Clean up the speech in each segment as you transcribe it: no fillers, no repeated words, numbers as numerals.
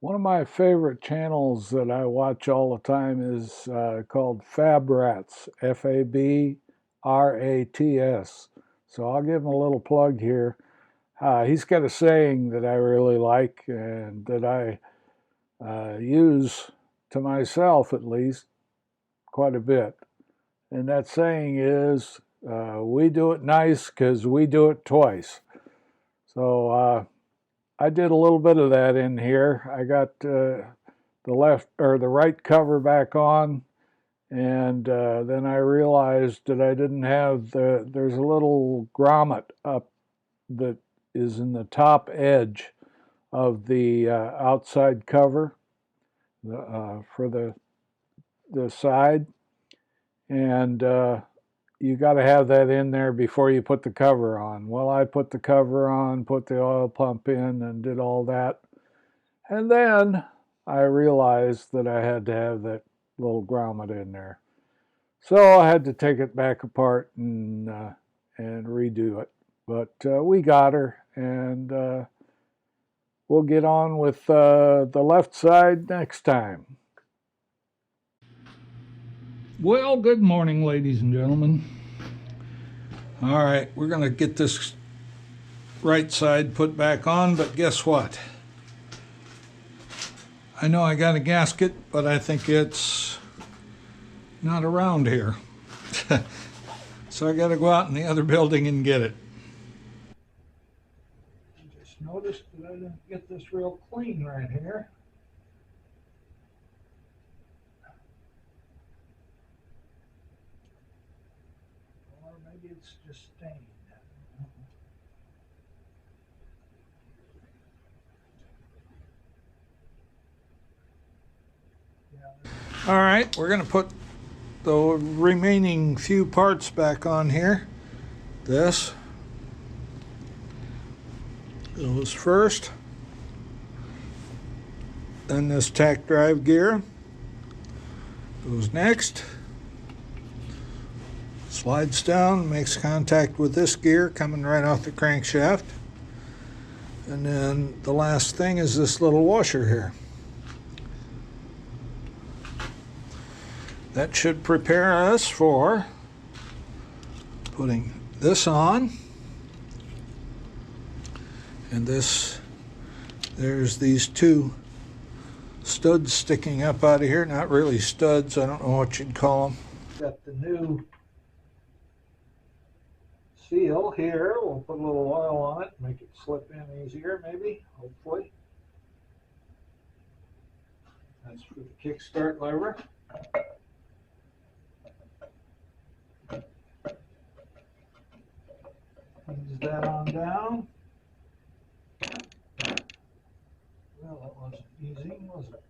One of my favorite channels that I watch all the time is called Fabrats, Fabrats. So I'll give him a little plug here. He's got a saying that I really like and that I use to myself, at least, quite a bit. And that saying is, we do it nice because we do it twice. So I did a little bit of that in here. I got the left or the right cover back on, and then I realized that I didn't have there's a little grommet up that is in the top edge of the outside cover for the side, and you got to have that in there before you put the cover on. Well, I put the cover on, put the oil pump in, and did all that. And then I realized that I had to have that little grommet in there. So I had to take it back apart and redo it. But we got her, and we'll get on with the left side next time. Well, good morning, ladies and gentlemen. All right, we're going to get this right side put back on, but guess what? I know I got a gasket, but I think it's not around here. So I got to go out in the other building and get it. I just noticed that I didn't get this real clean right here. Or maybe it's just stained. All right, we're going to put the remaining few parts back on here. This goes first, then this tack drive gear goes next, slides down, makes contact with this gear coming right off the crankshaft, and then the last thing is this little washer here. That should prepare us for putting this on. And this, there's these two studs sticking up out of here. Not really studs, I don't know what you'd call them. Got the new seal here. We'll put a little oil on it, make it slip in easier maybe, hopefully. That's for the kickstart lever. Ease that on down. Well, that wasn't easy, was it?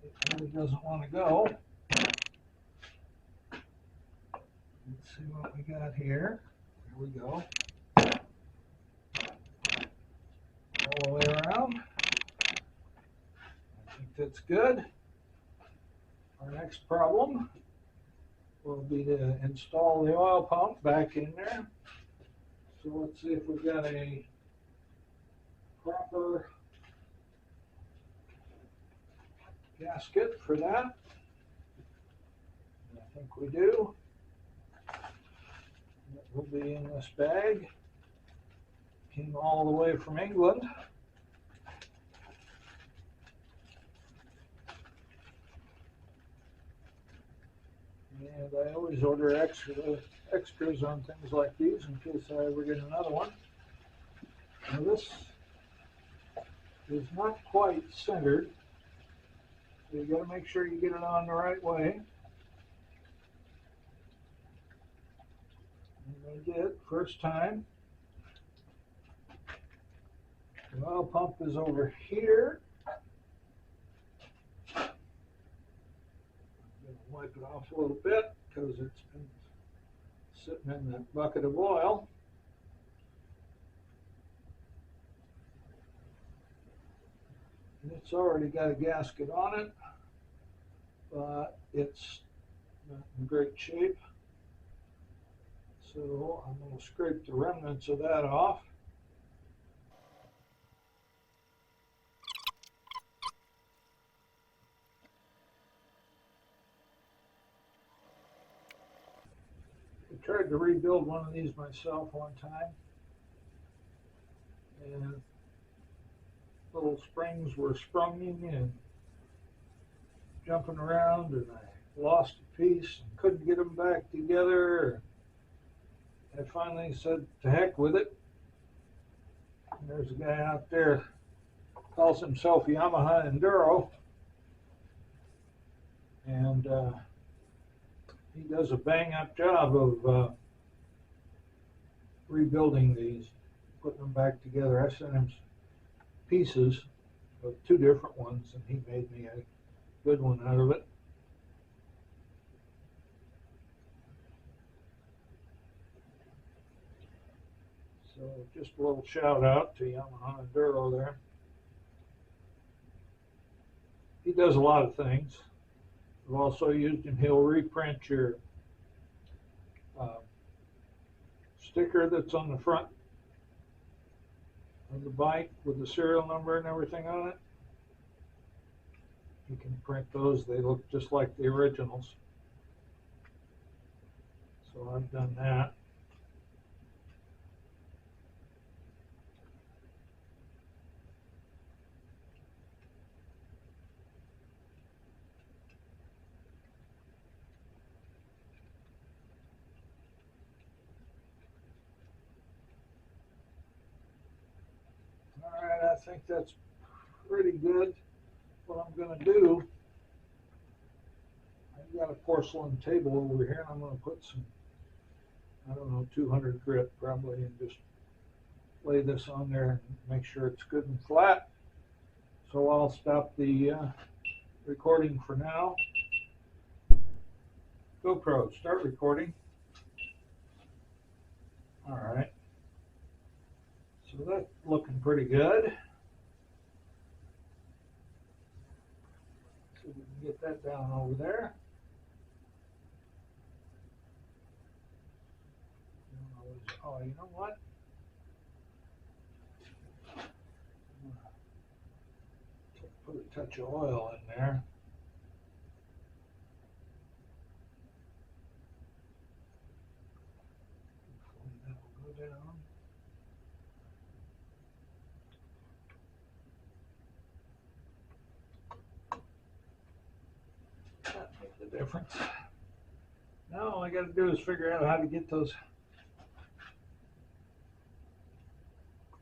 It really doesn't want to go. Let's see what we got here. Here we go. All the way around. I think that's good. Our next problem will be to install the oil pump back in there. So let's see if we've got a proper gasket for that. I think we do. It will be in this bag. Came all the way from England. And I always order extras on things like these in case I ever get another one. Now this is not quite centered, so you got to make sure you get it on the right way. And I did first time. The oil pump is over here. Wipe it off a little bit because it's been sitting in that bucket of oil. And it's already got a gasket on it, but it's not in great shape. So I'm going to scrape the remnants of that off. tried to rebuild one of these myself one time, and little springs were sprunging and jumping around, and I lost a piece and couldn't get them back together. I finally said, to heck with it. And there's a guy out there, calls himself Yamaha Enduro, and he does a bang-up job of rebuilding these, putting them back together. I sent him pieces of two different ones, and he made me a good one out of it. So just a little shout out to Yamaha Enduro there. He does a lot of things. I've also used him. He'll reprint your sticker that's on the front of the bike with the serial number and everything on it. You can print those. They look just like the originals. So I've done that. Alright, I think that's pretty good. What I'm going to do, I've got a porcelain table over here, and I'm going to put some, I don't know, 200 grit probably, and just lay this on there and make sure it's good and flat. So I'll stop the recording for now. GoPro, start recording. Alright. So that's looking pretty good. So we can get that down over there. Oh, you know what? Put a touch of oil in there. Hopefully that will go down. That makes the difference. Now all I got to do is figure out how to get those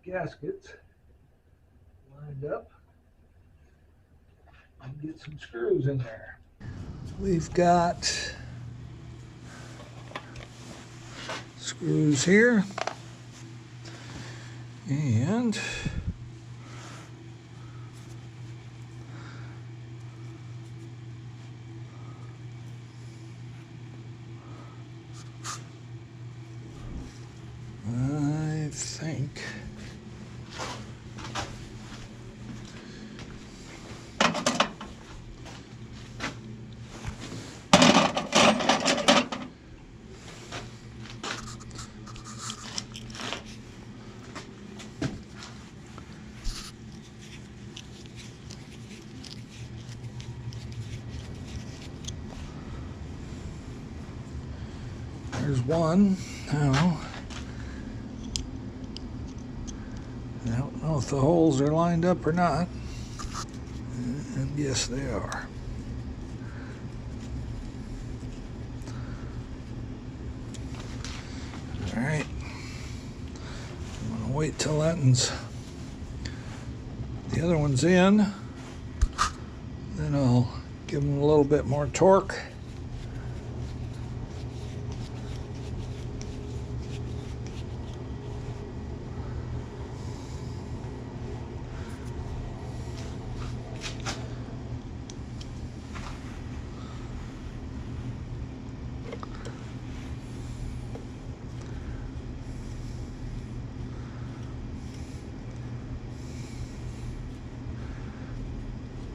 gaskets lined up and get some screws in there. We've got screws here, and I think there's one. Now, I don't know if the holes are lined up or not. And yes, they are. All right. I'm gonna wait till that one's, the other one's in. Then I'll give them a little bit more torque.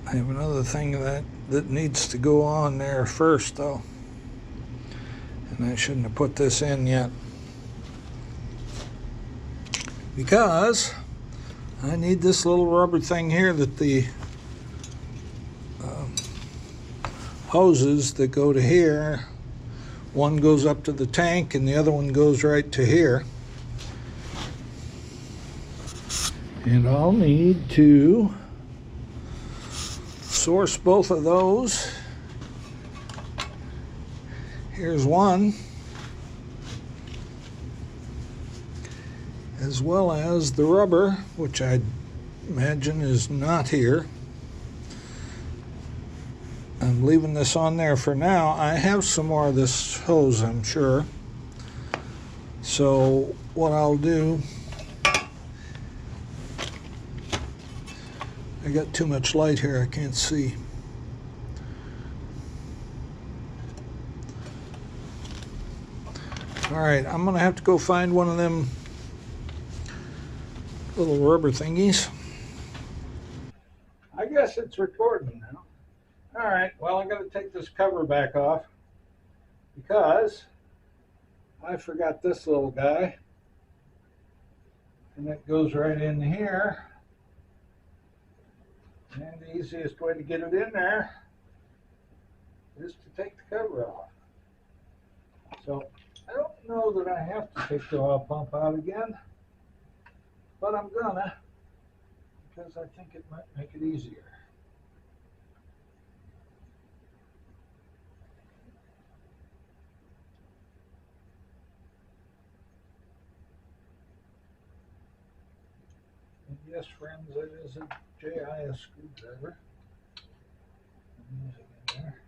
I have another thing that needs to go on there first, though, and I shouldn't have put this in yet, because I need this little rubber thing here that the hoses that go to here One goes up to the tank and the other one goes right to here. And I'll need to source both of those. Here's one, as well as the rubber, which I imagine is not here. I'm leaving this on there for now. I have some more of this hose, I'm sure. So what I'll do, I got too much light here, I can't see. All right, I'm gonna have to go find one of them little rubber thingies. I guess it's recording now. All right, well, I gotta take this cover back off because I forgot this little guy. And it goes right in here. And the easiest way to get it in there is to take the cover off. So I don't know that I have to take the oil pump out again, but I'm gonna, because I think it might make it easier. And yes, friends, it is a JIS screwdriver. I'm using it in there.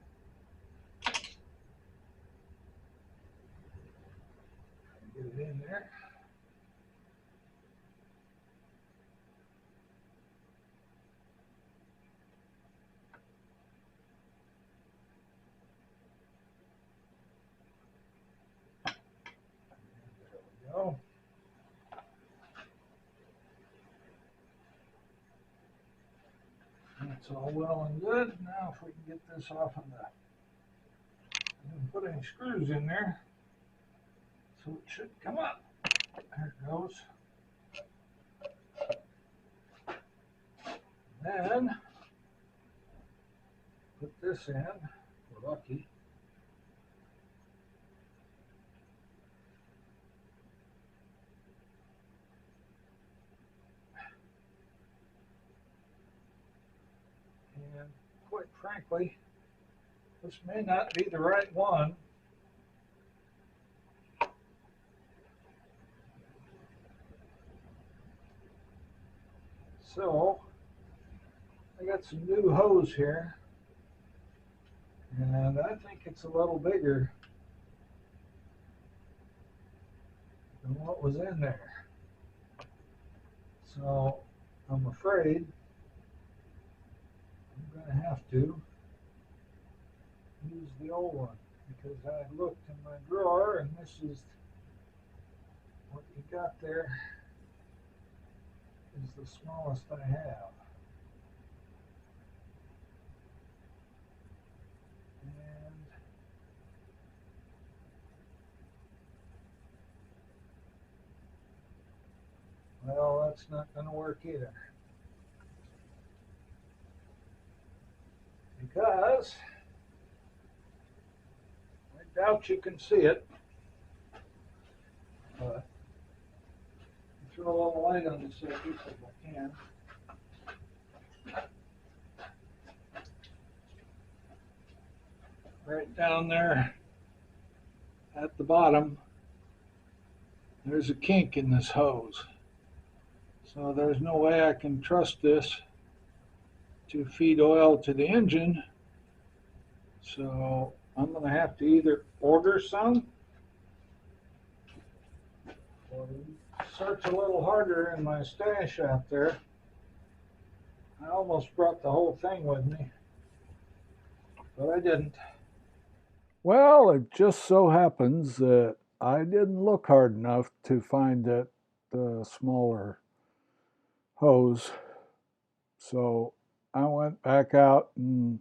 Get it in there. There we go. That's all well and good. Now if we can get this off of the, I didn't put any screws in there, so it should come up. There it goes. Then put this in, we're lucky. And quite frankly, this may not be the right one. So I got some new hose here, and I think it's a little bigger than what was in there. So I'm afraid I'm going to have to use the old one, because I looked in my drawer and this is what you got there is the smallest I have. And well, that's not going to work either, because I doubt you can see it, but throw a little light on this surface if I can. Right down there at the bottom, there's a kink in this hose. So there's no way I can trust this to feed oil to the engine. So I'm going to have to either order some or search a little harder in my stash out there. I almost brought the whole thing with me, but I didn't. Well, it just so happens that I didn't look hard enough to find that smaller hose. So I went back out and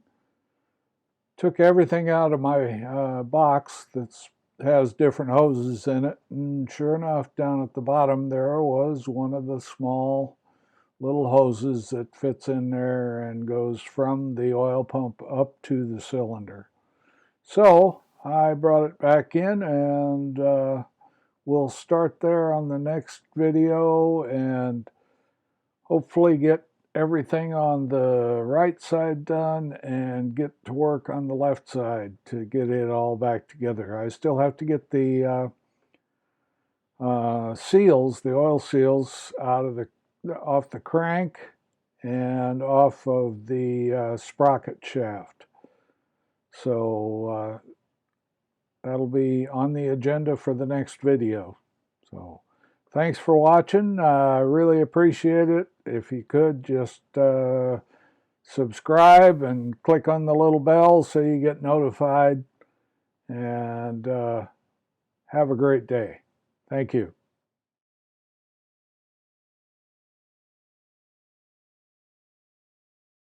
took everything out of my box that has different hoses in it, and sure enough, down at the bottom there was one of the small little hoses that fits in there and goes from the oil pump up to the cylinder. So I brought it back in, and we'll start there on the next video and hopefully get everything on the right side done and get to work on the left side to get it all back together. I still have to get the seals, the oil seals, off the crank and off of the sprocket shaft. So that'll be on the agenda for the next video. So thanks for watching. I really appreciate it. If you could just subscribe and click on the little bell so you get notified. And have a great day. Thank you.